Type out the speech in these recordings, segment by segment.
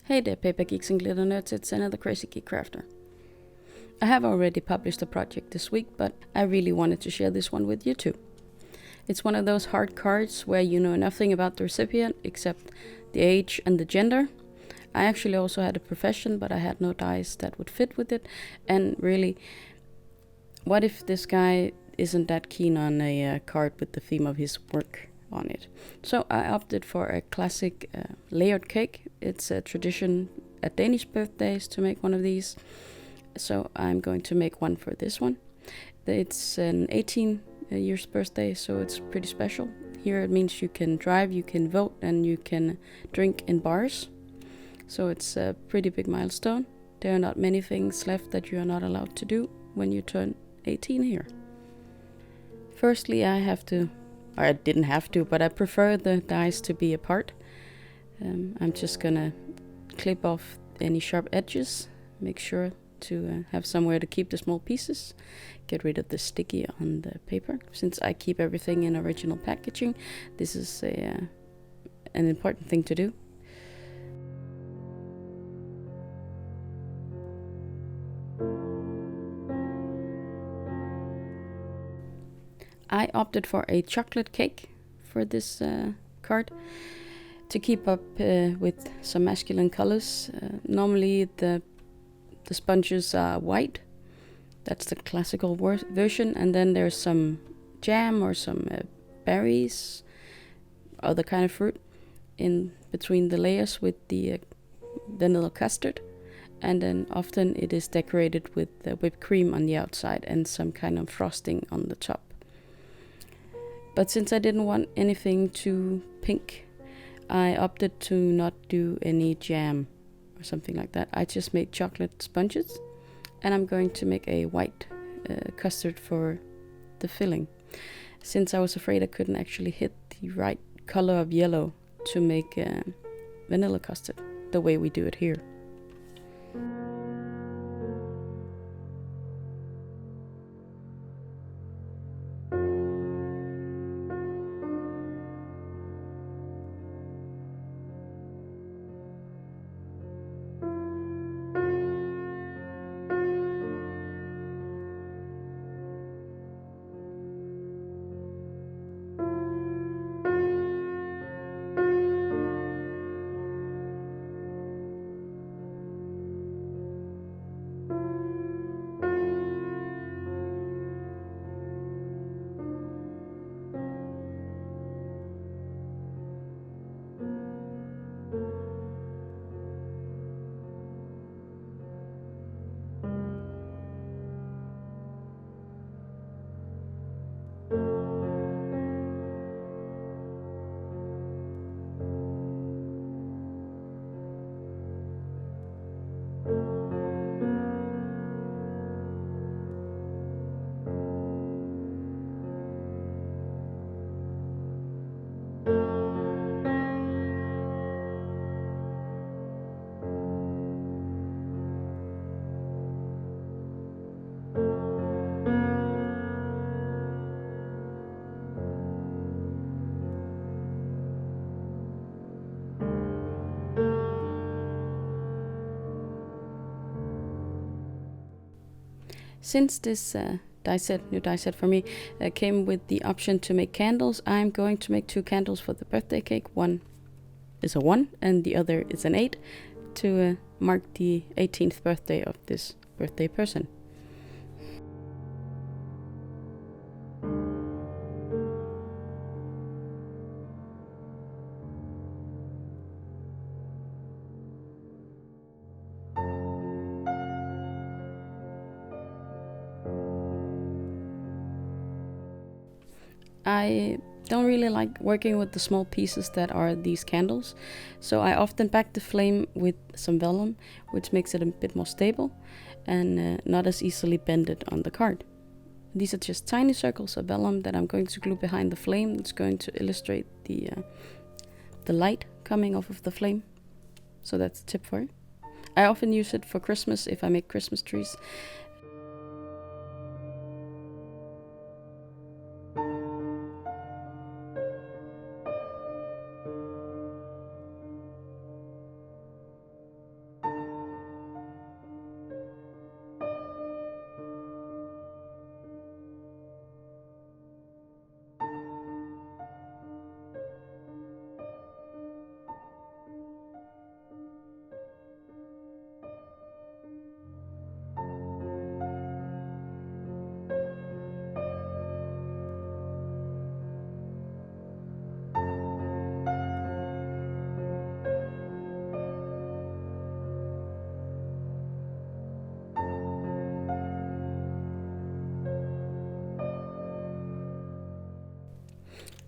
Hey there, paper geeks and glitter nerds, it's another crazy geek crafter. I have already published a project this week, but I really wanted to share this one with you too. It's one of those hard cards where you know nothing about the recipient except the age and the gender. I actually also had a profession, but I had no dice that would fit with it. And really, what if this guy isn't that keen on a card with the theme of his work on it? So I opted for a classic layered cake. It's a tradition at Danish birthdays to make one of these. So I'm going to make one for this one. It's an 18 years birthday, so it's pretty special. Here it means you can drive, you can vote, and you can drink in bars. So it's a pretty big milestone. There are not many things left that you are not allowed to do when you turn 18 here. Firstly, I didn't have to, but I prefer the dice to be apart. I'm just gonna clip off any sharp edges, make sure to have somewhere to keep the small pieces, get rid of the sticky on the paper. Since I keep everything in original packaging, this is an important thing to do. I opted for a chocolate cake for this card to keep up with some masculine colors. Normally the sponges are white. That's the classical version. And then there's some jam or some berries, other kind of fruit in between the layers with the vanilla custard. And then often it is decorated with whipped cream on the outside and some kind of frosting on the top. But since I didn't want anything too pink, I opted to not do any jam or something like that. I just made chocolate sponges, and I'm going to make a white custard for the filling. Since I was afraid I couldn't actually hit the right color of yellow to make vanilla custard the way we do it here. Since this new die set for me, came with the option to make candles, I'm going to make 2 candles for the birthday cake. One is a 1 and the other is an 8 to mark the 18th birthday of this birthday person. I don't really like working with the small pieces that are these candles, so I often back the flame with some vellum, which makes it a bit more stable and not as easily bended on the card. These are just tiny circles of vellum that I'm going to glue behind the flame. It's going to illustrate the light coming off of the flame, so that's a tip for it. I often use it for Christmas if I make Christmas trees.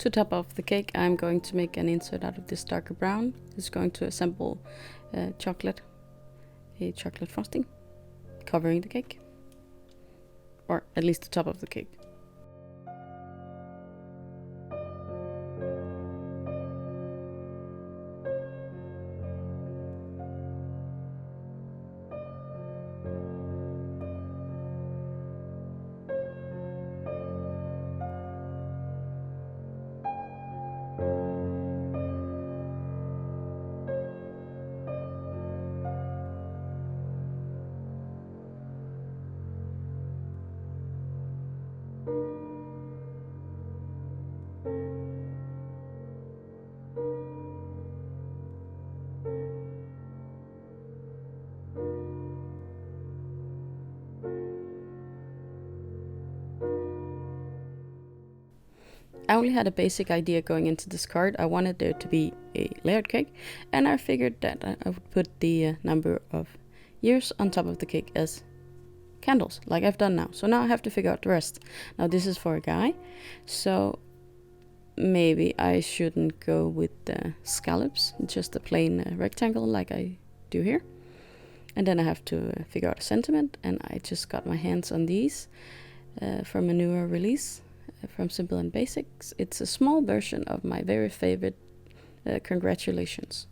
To top off the cake, I'm going to make an insert out of this darker brown. It's going to assemble a chocolate frosting covering the cake, or at least the top of the cake. I only had a basic idea going into this card. I wanted there to be a layered cake, and I figured that I would put the number of years on top of the cake as candles, like I've done now. So now I have to figure out the rest. Now this is for a guy, so maybe I shouldn't go with the scallops, just a plain rectangle like I do here. And then I have to figure out a sentiment, and I just got my hands on these from a newer release from Simple and Basics. It's a small version of my very favorite Congratulations.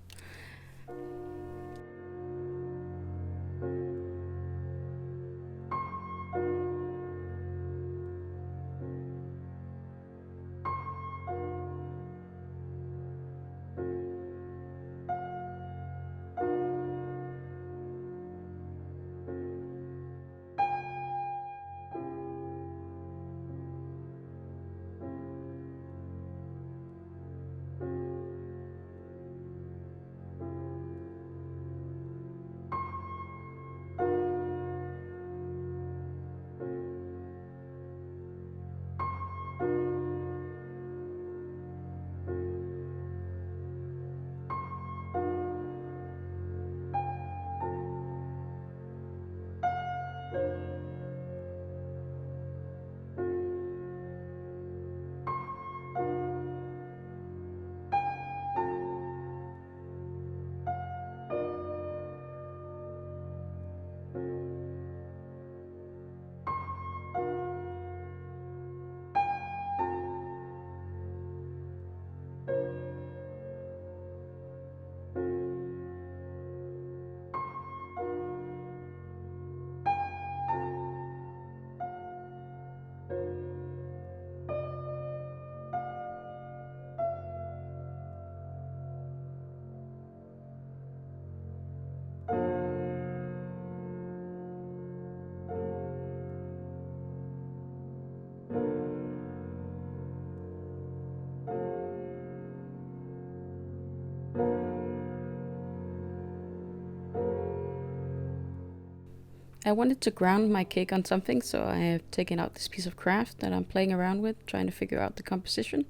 I wanted to ground my cake on something, so I have taken out this piece of Kraft that I'm playing around with, trying to figure out the composition.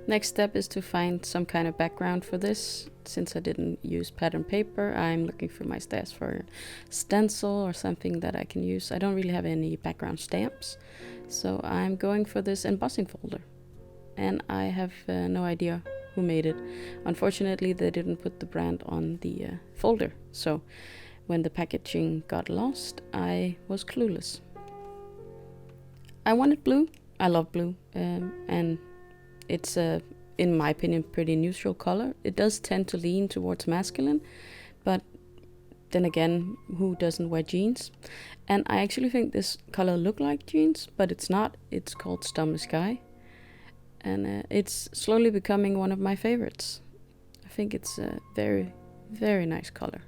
Next step is to find some kind of background for this. Since I didn't use pattern paper, I'm looking through my stash for a stencil or something that I can use. I don't really have any background stamps, so I'm going for this embossing folder. And I have no idea who made it. Unfortunately, they didn't put the brand on the folder, so when the packaging got lost, I was clueless. I wanted blue. I love blue, and it's in my opinion, pretty neutral color. It does tend to lean towards masculine, but then again, who doesn't wear jeans? And I actually think this color look like jeans, but it's not. It's called Stormy Sky, and it's slowly becoming one of my favorites. I think it's a very, very nice color.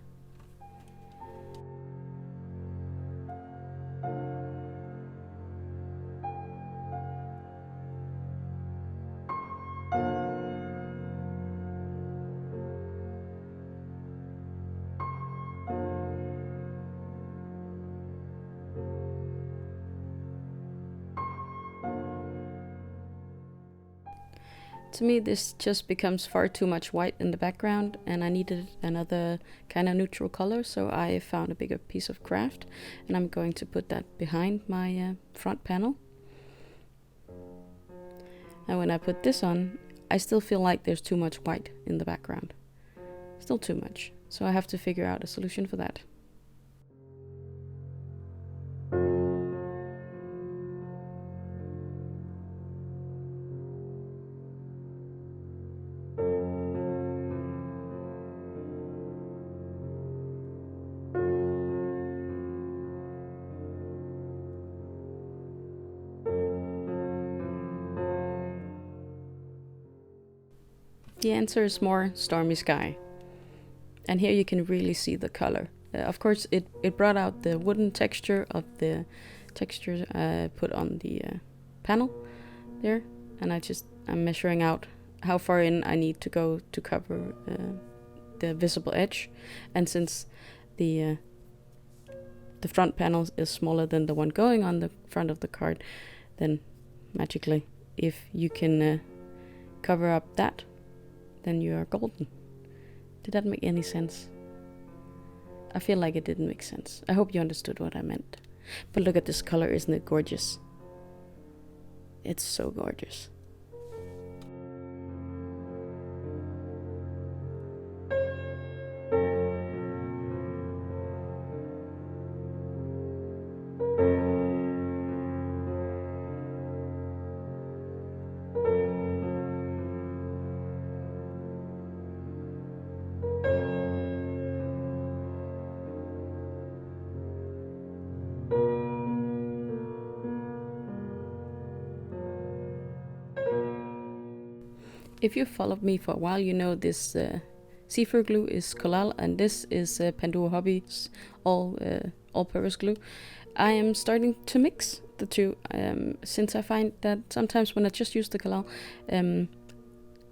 To me, this just becomes far too much white in the background, and I needed another kind of neutral color, so I found a bigger piece of Kraft, and I'm going to put that behind my front panel. And when I put this on, I still feel like there's too much white in the background. Still too much, so I have to figure out a solution for that. The answer is more Stormy Sky. And here you can really see the color. Of course, it brought out the wooden texture of the textures I put on the panel there. And I'm measuring out how far in I need to go to cover the visible edge. And since the front panel is smaller than the one going on the front of the card, then magically, if you can cover up that, then you are golden. Did that make any sense? I feel like it didn't make sense. I hope you understood what I meant. But look at this color, isn't it gorgeous? It's so gorgeous. If you've followed me for a while, you know this see-through glue is Collal, and this is Pandora Hobby's all-purpose glue. I am starting to mix the two, since I find that sometimes when I just use the Collal,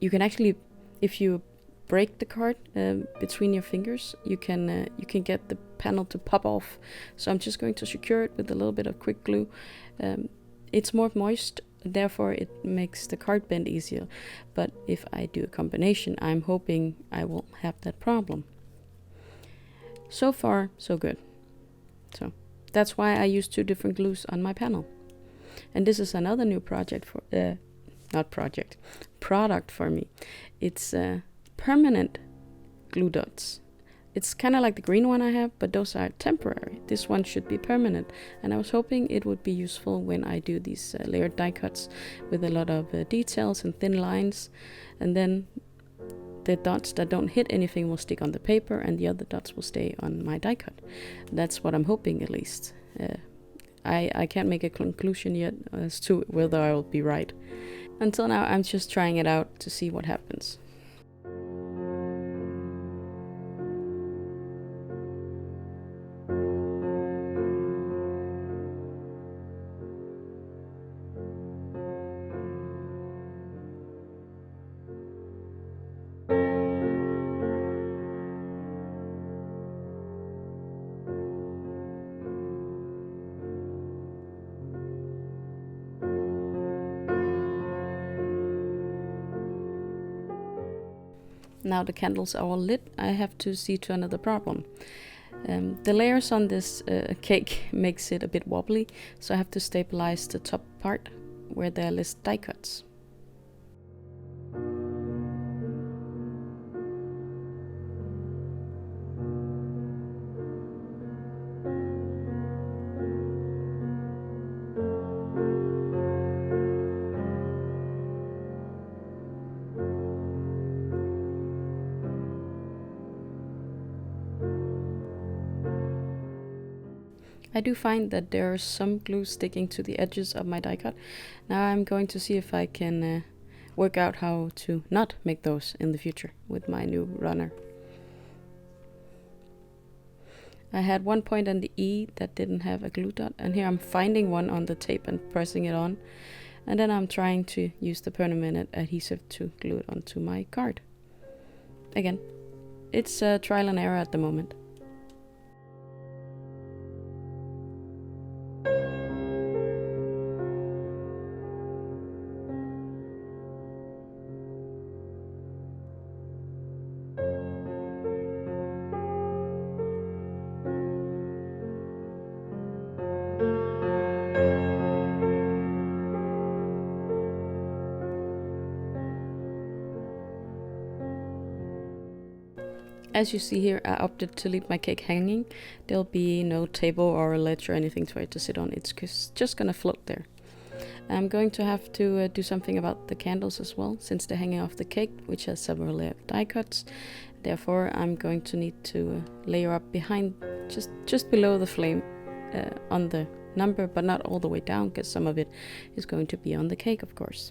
you can actually, if you break the card between your fingers, you can get the panel to pop off. So I'm just going to secure it with a little bit of quick glue. It's more moist, therefore it makes the card bend easier. But if I do a combination, I'm hoping I won't have that problem. So far, so good. So that's why I use 2 different glues on my panel. And this is another new project for product for me. It's permanent glue dots. It's kind of like the green one I have, but those are temporary. This one should be permanent, and I was hoping it would be useful when I do these layered die cuts with a lot of details and thin lines, and then the dots that don't hit anything will stick on the paper and the other dots will stay on my die cut. That's what I'm hoping, at least. I can't make a conclusion yet as to whether I will be right. Until now, I'm just trying it out to see what happens. Now the candles are all lit, I have to see to another problem. The layers on this cake makes it a bit wobbly, so I have to stabilize the top part where there are less die cuts. I do find that there is some glue sticking to the edges of my die cut. Now I'm going to see if I can work out how to not make those in the future with my new runner. I had one point on the E that didn't have a glue dot, and here I'm finding one on the tape and pressing it on, and then I'm trying to use the permanent adhesive to glue it onto my card. Again, it's trial and error at the moment. As you see here, I opted to leave my cake hanging. There'll be no table or a ledge or anything for it to sit on. It's just gonna float there. I'm going to have to do something about the candles as well, since they're hanging off the cake, which has several layer of die cuts. Therefore, I'm going to need to layer up behind, just below the flame on the number, but not all the way down, because some of it is going to be on the cake, of course.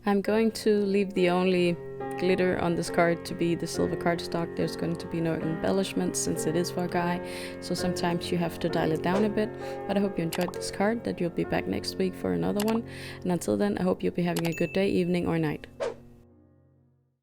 I'm going to leave the only glitter on this card to be the silver cardstock. There's going to be no embellishments since it is for a guy, so sometimes you have to dial it down a bit. But I hope you enjoyed this card, that you'll be back next week for another one. And until then, I hope you'll be having a good day, evening or night.